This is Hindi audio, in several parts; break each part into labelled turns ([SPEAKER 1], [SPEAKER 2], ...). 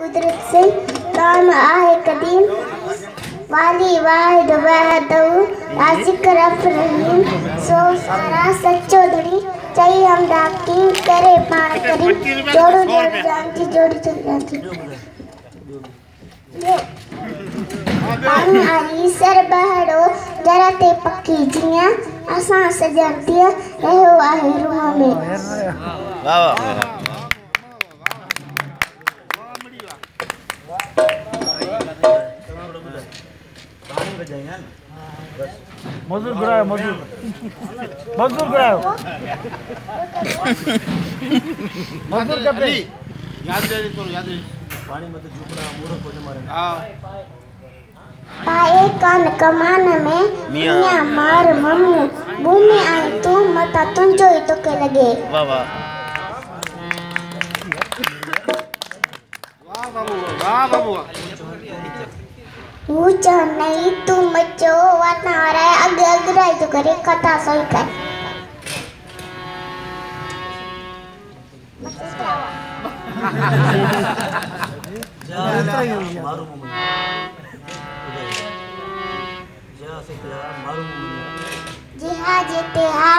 [SPEAKER 1] कुदरत से काम आहे कदीम वाली वाहिद वहदहू राज़िक़ रहीम सो सारा सच्चो धड़ी चई हम डाकी करे पाण करी जोड़ो जोड़ जानती जोड़ी जानती पानी आई सर बहड़ो जरा ते पक्की जियां असां सजंती रहियो आहे रूह में। वाह वाह
[SPEAKER 2] मजदूर कराओ मजदूर कराओ मजदूर करते
[SPEAKER 3] याद रहे तो याद रहे पानी मत झुकना मूर्ख हो मारे। हां
[SPEAKER 1] पाए कान कमान में मियां मार मम्मू भूमि आई तू मता तुंजो ही तो के लगे।
[SPEAKER 3] वाह वाह वाह बाबू
[SPEAKER 1] ऊंचा नहीं तू मचो वाता रहा अग अगराई तो करे कथा सही कर जेते हा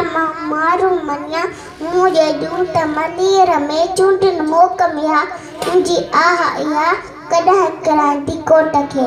[SPEAKER 1] मारू मनिया मुझे जूट मलीर में चूंटन मोक में हा तुझी आहा या कदा क्रांति कोट खे।